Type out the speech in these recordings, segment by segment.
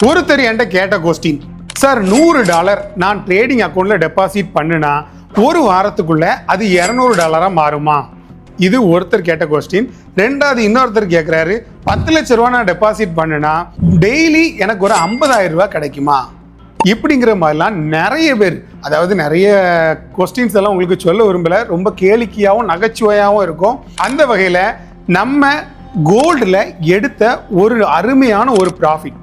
ஒருத்தர் என்கிட்ட கேட்ட கொஸ்டின், சார் $100 நான் ட்ரேடிங் அக்கௌண்ட்ல டெபாசிட் பண்ணுனா ஒரு வாரத்துக்குள்ள அது $200 மாறுமா? இது ஒருத்தர் கேட்ட கொஸ்டின். ரெண்டாவது இன்னொருத்தர் கேட்குறாரு, 10 லட்ச ரூபா நான் டெபாசிட் பண்ணுனா டெய்லி எனக்கு ஒரு 50,000 ரூபாய் கிடைக்குமா? இப்படிங்கிற மாதிரிலாம் நிறைய பேர், அதாவது நிறைய கொஸ்டின்ஸ் எல்லாம் உங்களுக்கு சொல்ல விரும்பல, ரொம்ப கேளிக்கையாகவும் நகைச்சுவையாகவும் இருக்கும். அந்த வகையில் நம்ம கோல்டில் எடுத்த ஒரு அருமையான ஒரு ப்ராஃபிட்,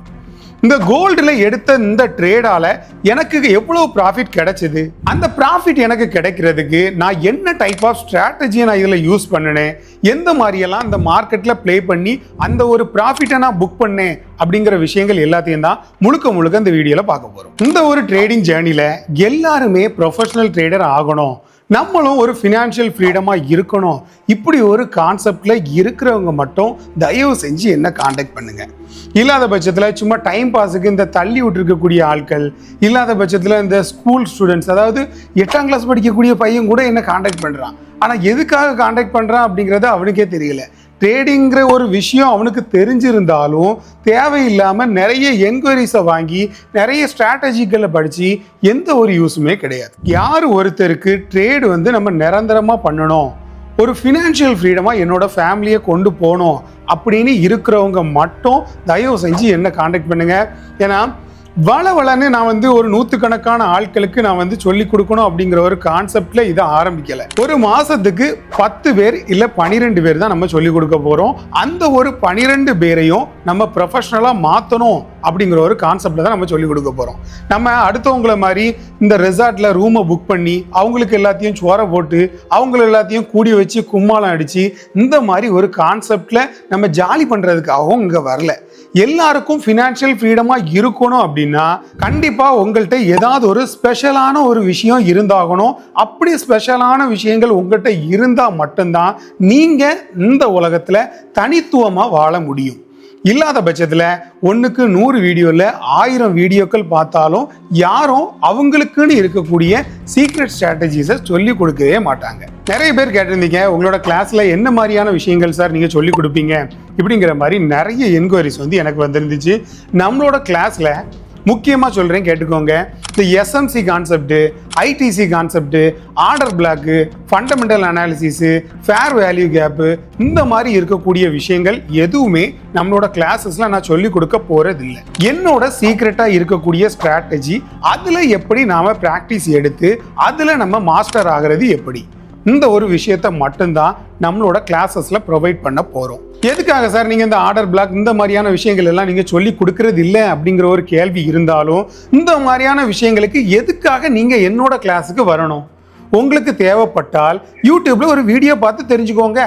இந்த கோல்டில் எடுத்த இந்த ட்ரேடால எனக்கு எவ்வளவு ப்ராஃபிட் கிடைச்சது, அந்த ப்ராஃபிட் எனக்கு கிடைக்கிறதுக்கு நான் என்ன டைப் ஆஃப் ஸ்ட்ராட்டஜியை நான் இதில் யூஸ் பண்ணினேன், எந்த மாதிரியெல்லாம் இந்த மார்க்கெட்டில் ப்ளே பண்ணி அந்த ஒரு ப்ராஃபிட்டை நான் புக் பண்ணேன் அப்படிங்கிற விஷயங்கள் எல்லாத்தையும் தான் முழுக்க இந்த வீடியோவில் பார்க்க போகிறோம். இந்த ஒரு ட்ரேடிங் ஜேர்னியில் எல்லாருமே ப்ரொஃபஷனல் ட்ரேடர் ஆகணும், நம்மளும் ஒரு ஃபினான்ஷியல் ஃப்ரீடமாக இருக்கணும், இப்படி ஒரு கான்செப்டில் இருக்கிறவங்க மட்டும் தயவு செஞ்சு என்ன காண்டாக்ட் பண்ணுங்கள். இல்லாத பட்சத்தில் சும்மா டைம் பாஸுக்கு இந்த தள்ளி விட்டுருக்கக்கூடிய ஆட்கள், இல்லாத பட்சத்தில் இந்த ஸ்கூல் ஸ்டூடெண்ட்ஸ், அதாவது 8ஆம் கிளாஸ் படிக்கக்கூடிய பையன் கூட என்ன காண்டாக்ட் பண்ணுறான். ஆனால் எதுக்காக காண்டாக்ட் பண்ணுறான் அப்படிங்கிறது அவனுக்கே தெரியல. ட்ரேடிங்கிற ஒரு விஷயம் அவனுக்கு தெரிஞ்சிருந்தாலும் தேவையில்லாமல் நிறைய என்கொயரிஸை வாங்கி நிறைய ஸ்ட்ராட்டஜிக்களை படித்து எந்த ஒரு யூஸுமே கிடையாது. யார் ஒருத்தருக்கு ட்ரேடு நம்ம நிரந்தரமாக பண்ணணும், ஒரு ஃபினான்ஷியல் ஃப்ரீடமாக என்னோட ஃபேமிலியை கொண்டு போகணும் அப்படின்னு இருக்கிறவங்க மட்டும் தயவு செஞ்சு என்ன காண்டாக்ட் பண்ணுங்க. ஏன்னா வளன்னு நான் ஒரு 100கணக்கான ஆட்களுக்கு நான் சொல்லி கொடுக்கணும் அப்படிங்கிற ஒரு கான்செப்ட்ல இதை ஆரம்பிக்கல. ஒரு மாசத்துக்கு 10 பேர் இல்ல 12 பேர் தான் நம்ம சொல்லி கொடுக்க போறோம். அந்த ஒரு 12 பேரையும் நம்ம ப்ரொஃபஷனலா மாத்தணும் அப்படிங்கிற ஒரு கான்செப்ட்ல தான் நம்ம சொல்லி கொடுக்க போறோம். நம்ம அடுத்தவங்களை மாதிரி இந்த ரெசார்ட்ல ரூமை புக் பண்ணி அவங்களுக்கு எல்லாத்தையும் சோற போட்டு அவங்கள எல்லாத்தையும் கூடி வச்சு கும்மாளம் அடிச்சு இந்த மாதிரி ஒரு கான்செப்ட்ல நம்ம ஜாலி பண்றதுக்காகவும் இங்க வரல. எல்லாருக்கும் ஃபினான்ஷியல் ஃப்ரீடமா இருக்கணும் அப்படின்னா கண்டிப்பா உங்கள்கிட்ட ஏதாவது ஒரு ஸ்பெஷலான ஒரு விஷயம் இருந்தாகணும். அப்படி ஸ்பெஷலான விஷயங்கள் உங்கள்கிட்ட இருந்தா மட்டும்தான் நீங்க இந்த உலகத்துல தனித்துவமா வாழ முடியும். இல்லாத பட்சத்தில் 1க்கு 100 வீடியோவில் 1000 வீடியோக்கள் பார்த்தாலும் யாரும் அவங்களுக்குன்னு இருக்கக்கூடிய சீக்ரெட் ஸ்ட்ராட்டஜிஸை சொல்லி கொடுக்கவே மாட்டாங்க. நிறைய பேர் கேட்டிருந்தீங்க, உங்களோட கிளாஸில் என்ன மாதிரியான விஷயங்கள் சார் நீங்கள் சொல்லி கொடுப்பீங்க இப்படிங்கிற மாதிரி நிறைய என்கொயரிஸ் எனக்கு வந்திருந்துச்சு. நம்மளோட கிளாஸில் முக்கியமாக சொல்கிறேன், கேட்டுக்கோங்க. இந்த எஸ்எம்சி கான்செப்ட்டு, ஐடிசி concept, order block, fundamental analysis, fair value gap, இந்த மாதிரி இருக்கக்கூடிய விஷயங்கள் எதுவுமே நம்மளோட கிளாஸஸில் நான் சொல்லிக் கொடுக்க போகிறதில்லை. என்னோட சீக்ரெட்டாக இருக்கக்கூடிய ஸ்ட்ராட்டஜி, அதில் எப்படி நாம் ப்ராக்டிஸ் எடுத்து அதில் நம்ம மாஸ்டர் ஆகிறது எப்படி, இந்த ஒரு விஷயத்தை மட்டும்தான் நம்மளோட கிளாஸஸில் ப்ரொவைட் பண்ண போகிறோம். எதுக்காக சார் நீங்கள் இந்த ஆர்டர் பிளாக் இந்த மாதிரியான விஷயங்கள் எல்லாம் நீங்கள் சொல்லி கொடுக்கறது இல்லை அப்படிங்கிற ஒரு கேள்வி இருந்தாலும், இந்த மாதிரியான விஷயங்களுக்கு எதுக்காக நீங்கள் என்னோட கிளாஸுக்கு வரணும்? உங்களுக்கு தேவைப்பட்டால் யூடியூப்ல ஒரு வீடியோ பார்த்து தெரிஞ்சுக்கோங்க.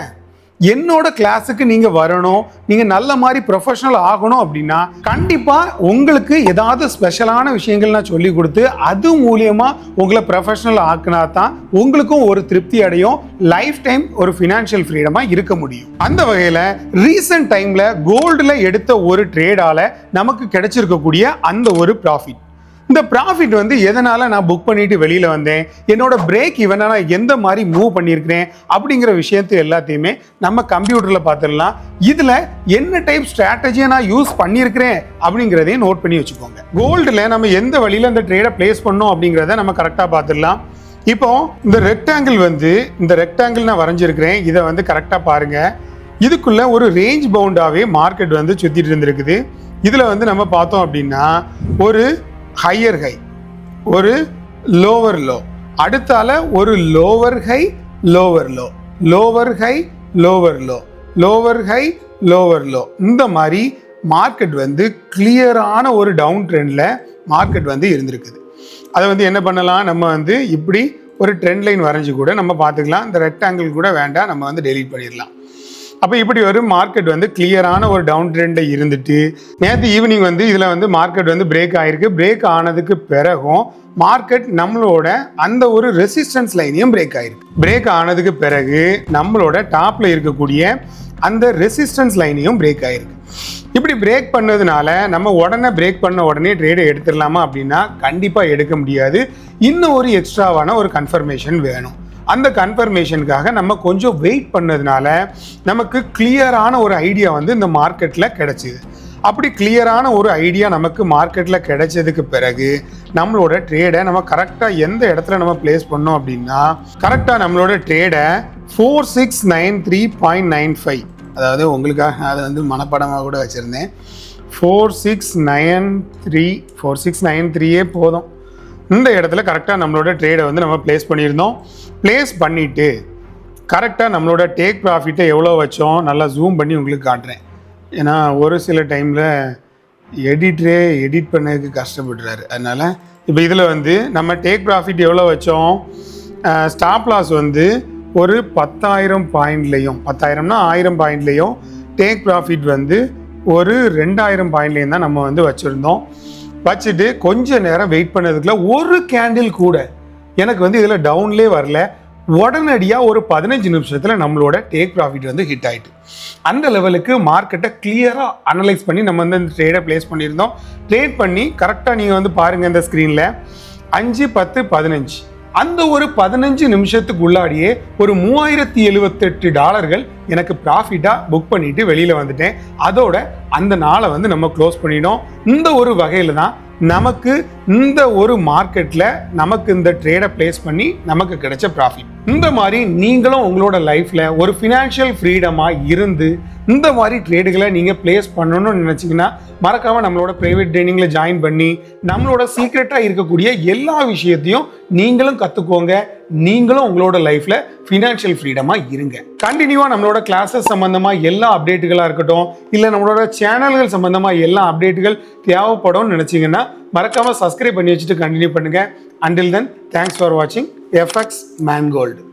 என்னோட கிளாஸுக்கு நீங்க வரணும், நீங்க நல்ல மாதிரி ப்ரொஃபஷனல் ஆகணும் அப்படின்னா கண்டிப்பா உங்களுக்கு ஏதாவது ஸ்பெஷலான விஷயங்கள் நான் சொல்லி கொடுத்து அது மூலியமா உங்களை ப்ரொஃபஷனல் ஆக்குனா தான் உங்களுக்கும் ஒரு திருப்தி அடையும், லைஃப் டைம் ஒரு ஃபினான்ஷியல் ஃப்ரீடமா இருக்க முடியும். அந்த வகையில ரீசன்ட் டைம்ல கோல்டுல எடுத்த ஒரு ட்ரேடால நமக்கு கிடைச்சிருக்கக்கூடிய அந்த ஒரு ப்ராஃபிட், இந்த ப்ராஃபிட் எதனால நான் புக் பண்ணிட்டு வெளியில வந்தேன், என்னோட பிரேக் ஈவனை நான் எந்த மாதிரி மூவ் பண்ணியிருக்கிறேன் அப்படிங்கிற விஷயத்தை எல்லாத்தையுமே நம்ம கம்ப்யூட்டர்ல பார்த்துடலாம். இதுல என்ன டைப் ஸ்ட்ராட்டஜியை நான் யூஸ் பண்ணியிருக்கிறேன் அப்படிங்கிறதையும் நோட் பண்ணி வச்சுக்கோங்க. கோல்டுல நம்ம எந்த வழியில இந்த ட்ரேடை பிளேஸ் பண்ணோம் அப்படிங்கிறத நம்ம கரெக்டாக பார்த்துடலாம். இப்போ இந்த ரெக்டாங்கிள் நான் வரைஞ்சிருக்கிறேன், இதை கரெக்டாக பாருங்க. இதுக்குள்ள ஒரு ரேஞ்ச் பவுண்டாவே மார்க்கெட் சுத்திட்டு இருந்திருக்குது. இதுல நம்ம பார்த்தோம் அப்படின்னா ஒரு ஹையர் ஹை, ஒரு லோவர் லோ, அடுத்தால ஒரு lower high lower low, lower high lower low, lower high lower low, இந்த மாதிரி மார்க்கெட் கிளியரான ஒரு டவுன் ட்ரெண்ட்ல மார்க்கெட் இருந்திருக்குது. அதை என்ன பண்ணலாம், நம்ம இப்படி ஒரு ட்ரெண்ட் லைன் வரைஞ்சி கூட நம்ம பார்த்துக்கலாம். இந்த ரெக்டாங்கிள் கூட வேண்டாம், நம்ம டெலீட் பண்ணிடலாம். அப்போ இப்படி ஒரு மார்க்கெட் கிளியரான ஒரு டவுன் ட்ரெண்டில் இருந்துட்டு நேற்று ஈவினிங் இதில் மார்க்கெட் பிரேக் ஆகிருக்கு. பிரேக் ஆனதுக்கு பிறகும் மார்க்கெட் நம்மளோட அந்த ஒரு ரெசிஸ்டன்ஸ் லைனையும் பிரேக் ஆகிருக்கு. பிரேக் ஆனதுக்கு பிறகு நம்மளோட டாப்பில் இருக்கக்கூடிய அந்த ரெசிஸ்டன்ஸ் லைனையும் பிரேக் ஆகிருக்கு. இப்படி பிரேக் பண்ணதுனால நம்ம பிரேக் பண்ண உடனே ட்ரேடை எடுத்துடலாமா அப்படின்னா கண்டிப்பாக எடுக்க முடியாது. இன்னும் ஒரு எக்ஸ்ட்ராவான ஒரு கன்ஃபர்மேஷன் வேணும். அந்த கன்ஃபர்மேஷனுக்காக நம்ம கொஞ்சம் வெயிட் பண்ணதுனால நமக்கு கிளியரான ஒரு ஐடியா இந்த மார்க்கெட்டில் கிடைச்சிது. அப்படி கிளியரான ஒரு ஐடியா நமக்கு மார்க்கெட்டில் கிடைச்சதுக்கு பிறகு நம்மளோட ட்ரேடை நம்ம கரெக்டாக எந்த இடத்துல நம்ம பிளேஸ் பண்ணோம் அப்படின்னா கரெக்டாக நம்மளோட ட்ரேடை 4693.95, அதாவது உங்களுக்காக அதை வந்து மனப்படமாக கூட வச்சுருந்தேன். 4693 போதும். இந்த இடத்துல கரெக்டாக நம்மளோட ட்ரேடை வந்து நம்ம பிளேஸ் பண்ணியிருந்தோம். பிளேஸ் பண்ணிவிட்டு கரெக்டாக நம்மளோட டேக் ப்ராஃபிட்டை எவ்வளோ வச்சோம் நல்லா ஜூம் பண்ணி உங்களுக்கு காட்டுறேன். ஏன்னா ஒரு சில டைமில் எடிட் பண்ணதுக்கு கஷ்டப்படுறாரு. அதனால் இப்போ இதில் வந்து நம்ம டேக் ப்ராஃபிட் எவ்வளோ வச்சோம், ஸ்டாப் லாஸ் வந்து ஒரு 10,000 பாயிண்ட்லேயும் 10,000னா 1000 பாயிண்ட்லேயும் டேக் ப்ராஃபிட் வந்து ஒரு 2000 பாயிண்ட்லேயும் தான் நம்ம வந்து வச்சுருந்தோம். வச்சுட்டு கொஞ்சம் நேரம் வெயிட் பண்ணதுக்குள்ள ஒரு கேண்டில் கூட எனக்கு வந்து இதில் டவுன்லேயே வரல. உடனடியாக ஒரு 15 நிமிஷத்தில் நம்மளோட டேக் ப்ராஃபிட் வந்து ஹிட் ஆகிட்டு அந்த லெவலுக்கு மார்க்கெட்டை கிளியராக அனலைஸ் பண்ணி நம்ம வந்து அந்த ட்ரேடை பிளேஸ் பண்ணியிருந்தோம். ட்ரேட் பண்ணி கரெக்டாக நீங்கள் வந்து பாருங்கள் இந்த ஸ்க்ரீனில் 5, 10, 15 அந்த ஒரு 15 நிமிஷத்துக்கு உள்ளாடியே ஒரு $3078 எனக்கு ப்ராஃபிட்டாக புக் பண்ணிட்டு வெளியில் வந்துட்டேன். அதோட அந்த நாளை வந்து நம்ம க்ளோஸ் பண்ணிட்டோம். இந்த ஒரு வகையில் தான் நமக்கு இந்த ஒரு மார்க்கெட்டில் நமக்கு இந்த ட்ரேடை பிளேஸ் பண்ணி நமக்கு கிடைச்ச ப்ராஃபிட். இந்த மாதிரி நீங்களும் உங்களோட லைஃப்பில் ஒரு ஃபினான்ஷியல் ஃப்ரீடமாக இருந்து இந்த மாதிரி ட்ரேடுகளை நீங்கள் பிளேஸ் பண்ணணும்னு நினச்சிங்கன்னா மறக்காமல் நம்மளோட ப்ரைவேட் ட்ரைனிங்கில் ஜாயின் பண்ணி நம்மளோட சீக்ரெட்டாக இருக்கக்கூடிய எல்லா விஷயத்தையும் நீங்களும் கற்றுக்கோங்க. நீங்களும் உங்களோட லைஃப்பில் ஃபினான்ஷியல் ஃப்ரீடமாக இருங்க. கண்டினியூவாக நம்மளோட கிளாஸஸ் சம்மந்தமாக எல்லா அப்டேட்டுகளாக இருக்கட்டும், இல்லை நம்மளோட சேனல்கள் சம்மந்தமாக எல்லா அப்டேட்டுகள் தேவைப்படும்னு நினச்சிங்கன்னா மறக்காமல் சப்ஸ்கிரைப் பண்ணி வச்சுட்டு கண்டினியூ பண்ணுங்கள். அண்டில் தென், தேங்க்ஸ் ஃபார் வாட்சிங் FX Mangold.